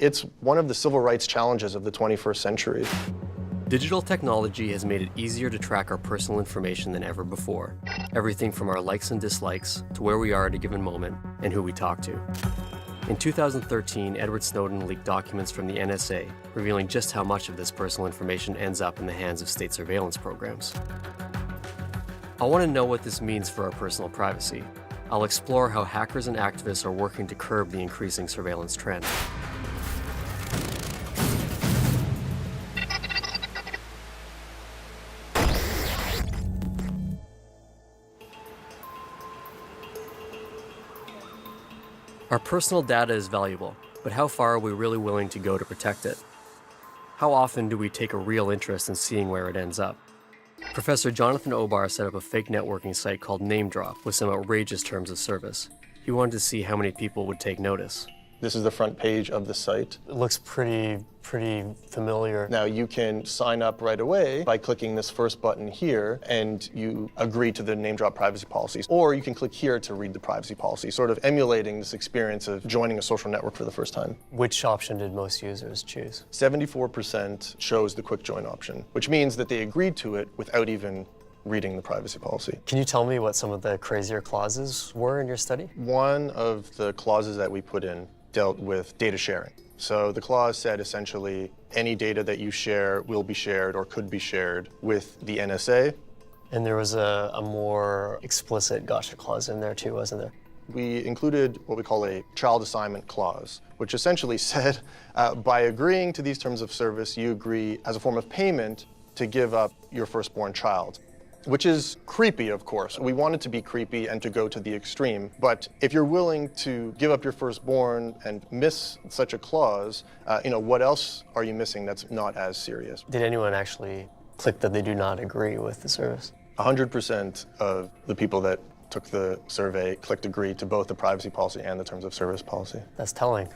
It's one of the civil rights challenges of the 21st century. Digital technology has made it easier to track our personal information than ever before. Everything from our likes and dislikes to where we are at a given moment and who we talk to. In 2013, Edward Snowden leaked documents from the NSA, revealing just how much of this personal information ends up in the hands of state surveillance programs. I want to know what this means for our personal privacy. I'll explore how hackers and activists are working to curb the increasing surveillance trend. Our personal data is valuable, but how far are we really willing to go to protect it? How often do we take a real interest in seeing where it ends up? Professor Jonathan Obar set up a fake networking site called NameDrop with some outrageous terms of service. He wanted to see how many people would take notice. This is the front page of the site. It looks pretty familiar. Now you can sign up right away by clicking this first button here, and you agree to the NameDrop privacy policies. Or you can click here to read the privacy policy, sort of emulating this experience of joining a social network for the first time. Which option did most users choose? 74% chose the quick join option, which means that they agreed to it without even reading the privacy policy. Can you tell me what some of the crazier clauses were in your study? One of the clauses that we put in dealt with data sharing. So the clause said essentially any data that you share will be shared or could be shared with the NSA. And there was a more explicit gotcha clause in there too, wasn't there? We included what we call a child assignment clause, which essentially said by agreeing to these terms of service, you agree as a form of payment to give up your firstborn child. Which is creepy, of course. We want it to be creepy and to go to the extreme. But if you're willing to give up your firstborn and miss such a clause, what else are you missing that's not as serious? Did anyone actually click that they do not agree with the service? 100% of the people that took the survey clicked agree to both the privacy policy and the terms of service policy. That's telling.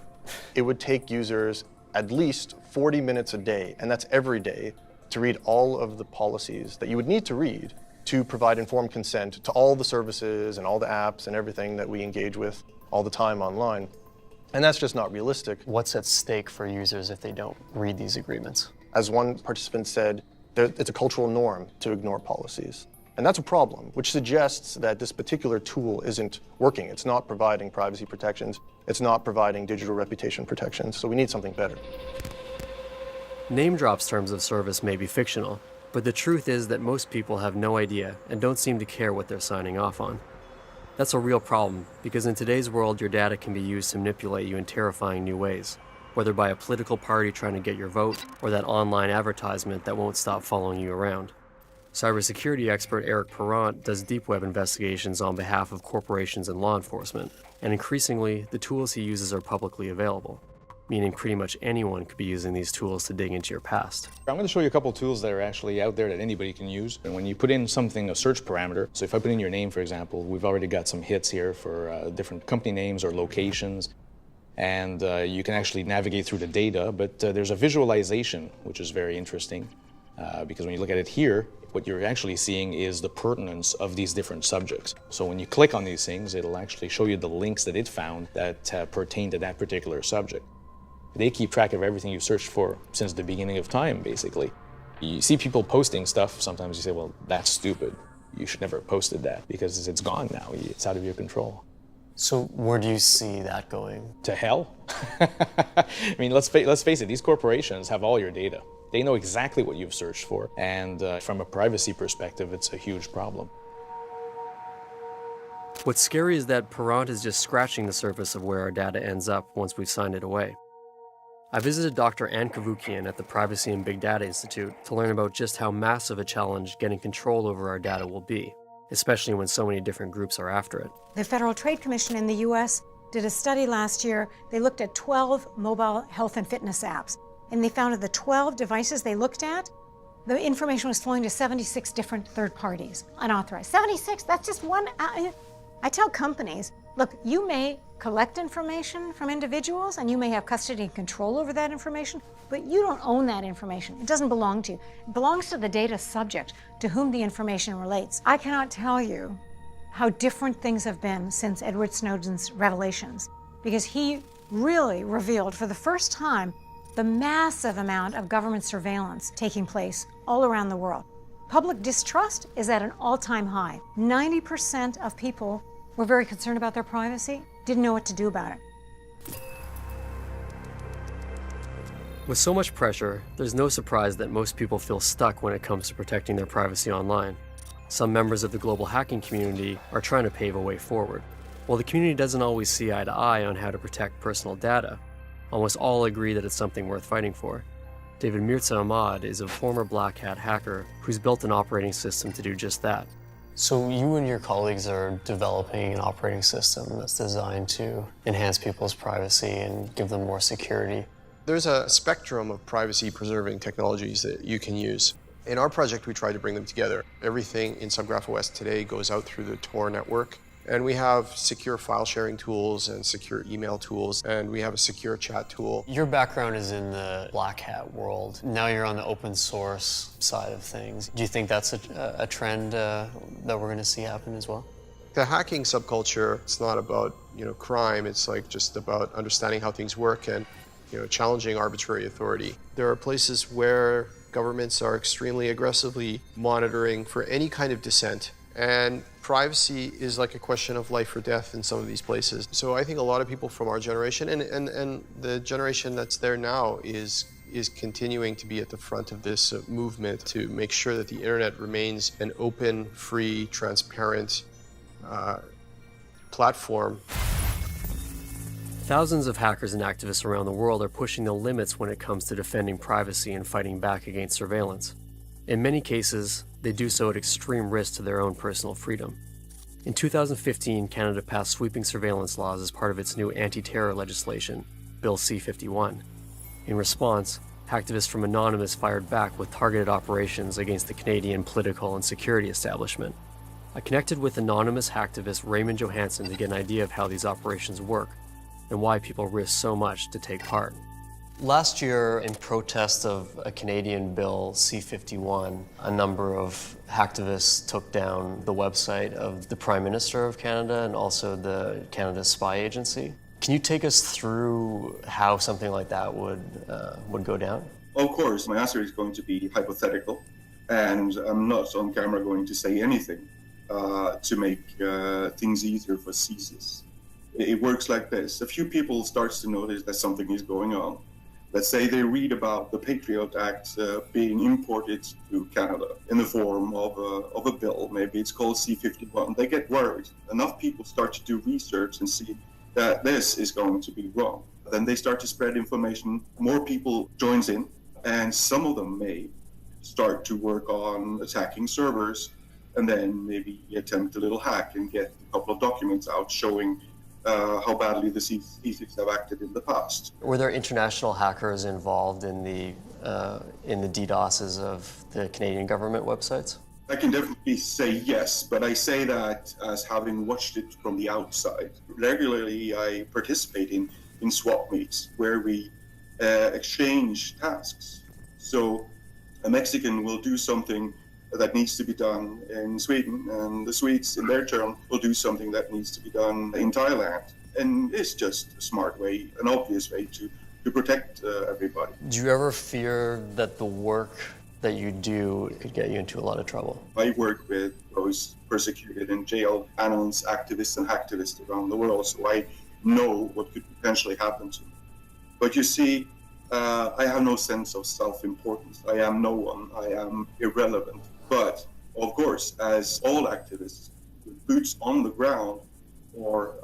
It would take users at least 40 minutes a day, and that's every day, to read all of the policies that you would need to read to provide informed consent to all the services and all the apps and everything that we engage with all the time online. And that's just not realistic. What's at stake for users if they don't read these agreements? As one participant said, it's a cultural norm to ignore policies. And that's a problem, which suggests that this particular tool isn't working. It's not providing privacy protections. It's not providing digital reputation protections. So we need something better. NameDrop's terms of service may be fictional, but the truth is that most people have no idea and don't seem to care what they're signing off on. That's a real problem, because in today's world, your data can be used to manipulate you in terrifying new ways, whether by a political party trying to get your vote or that online advertisement that won't stop following you around. Cybersecurity expert Eric Perrant does deep web investigations on behalf of corporations and law enforcement, and increasingly, the tools he uses are publicly available, meaning pretty much anyone could be using these tools to dig into your past. I'm going to show you a couple tools that are actually out there that anybody can use. And when you put in something, a search parameter, so if I put in your name, for example, we've already got some hits here for different company names or locations. And you can actually navigate through the data, but there's a visualization, which is very interesting. Because when you look at it here, what you're actually seeing is the pertinence of these different subjects. So when you click on these things, it'll actually show you the links that it found that pertain to that particular subject. They keep track of everything you've searched for since the beginning of time, basically. You see people posting stuff, sometimes you say, well, that's stupid. You should never have posted that because it's gone now. It's out of your control. So where do you see that going? To hell? I mean, let's face it, these corporations have all your data. They know exactly what you've searched for, and from a privacy perspective, it's a huge problem. What's scary is that Perrant is just scratching the surface of where our data ends up once we've signed it away. I visited Dr. Ann Kavukian at the Privacy and Big Data Institute to learn about just how massive a challenge getting control over our data will be, especially when so many different groups are after it. The Federal Trade Commission in the US did a study last year. They looked at 12 mobile health and fitness apps, and they found of the 12 devices they looked at, the information was flowing to 76 different third parties, unauthorized. 76, that's just one. I tell companies, look, you may collect information from individuals and you may have custody and control over that information, but you don't own that information. It doesn't belong to you. It belongs to the data subject to whom the information relates. I cannot tell you how different things have been since Edward Snowden's revelations, because he really revealed for the first time the massive amount of government surveillance taking place all around the world. Public distrust is at an all-time high. 90% of people were very concerned about their privacy, didn't know what to do about it. With so much pressure, there's no surprise that most people feel stuck when it comes to protecting their privacy online. Some members of the global hacking community are trying to pave a way forward. While the community doesn't always see eye to eye on how to protect personal data, almost all agree that it's something worth fighting for. David Mirza Ahmad is a former black hat hacker who's built an operating system to do just that. So you and your colleagues are developing an operating system that's designed to enhance people's privacy and give them more security. There's a spectrum of privacy-preserving technologies that you can use. In our project, we try to bring them together. Everything in SubGraph OS today goes out through the Tor network, and we have secure file sharing tools and secure email tools, and we have a secure chat tool. Your background is in the black hat world. Now you're on the open source side of things. Do you think that's a trend that we're going to see happen as well? The hacking subculture, it's not about crime. It's like just about understanding how things work and challenging arbitrary authority. There are places where governments are extremely aggressively monitoring for any kind of dissent, and privacy is like a question of life or death in some of these places. So I think a lot of people from our generation and the generation that's there now is continuing to be at the front of this movement to make sure that the internet remains an open, free, transparent platform. Thousands of hackers and activists around the world are pushing the limits when it comes to defending privacy and fighting back against surveillance. In many cases, they do so at extreme risk to their own personal freedom. In 2015, Canada passed sweeping surveillance laws as part of its new anti-terror legislation, Bill C-51. In response, hacktivists from Anonymous fired back with targeted operations against the Canadian political and security establishment. I connected with Anonymous hacktivist Raymond Johansson to get an idea of how these operations work and why people risk so much to take part. Last year, in protest of a Canadian bill, C-51, a number of hacktivists took down the website of the Prime Minister of Canada and also the Canada Spy Agency. Can you take us through how something like that would go down? Of course, my answer is going to be hypothetical, and I'm not on camera going to say anything to make things easier for CSIS. It works like this. A few people start to notice that something is going on. Let's say they read about the Patriot Act being imported to Canada in the form of a bill. Maybe it's called C-51. They get worried. Enough people start to do research and see that this is going to be wrong. Then they start to spread information. More people joins in, and some of them may start to work on attacking servers, and then maybe attempt a little hack and get a couple of documents out showing how badly the CSIS have acted in the past. Were there international hackers involved in the DDoSes of the Canadian government websites? I can definitely say yes, but I say that as having watched it from the outside. Regularly, I participate in swap meets where we exchange tasks. So a Mexican will do something that needs to be done in Sweden, and the Swedes, in their turn, will do something that needs to be done in Thailand. And it's just a smart way, an obvious way to protect everybody. Do you ever fear that the work that you do could get you into a lot of trouble? I work with those persecuted and jailed anonymous activists and hacktivists around the world, so I know what could potentially happen to me. But you see, I have no sense of self-importance. I am no one. I am irrelevant. But, of course, as all activists, with boots on the ground or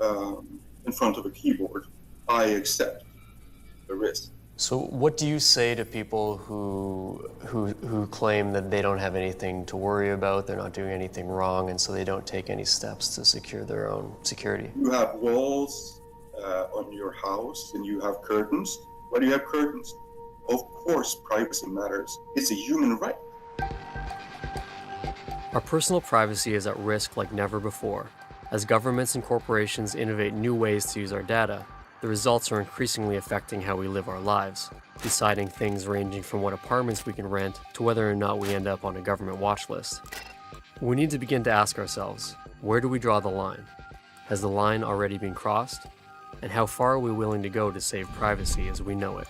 in front of a keyboard, I accept the risk. So what do you say to people who claim that they don't have anything to worry about, they're not doing anything wrong, and so they don't take any steps to secure their own security? You have walls on your house and you have curtains. Why do you have curtains? Of course, privacy matters. It's a human right. Our personal privacy is at risk like never before. As governments and corporations innovate new ways to use our data, the results are increasingly affecting how we live our lives, deciding things ranging from what apartments we can rent to whether or not we end up on a government watch list. We need to begin to ask ourselves, where do we draw the line? Has the line already been crossed? And how far are we willing to go to save privacy as we know it?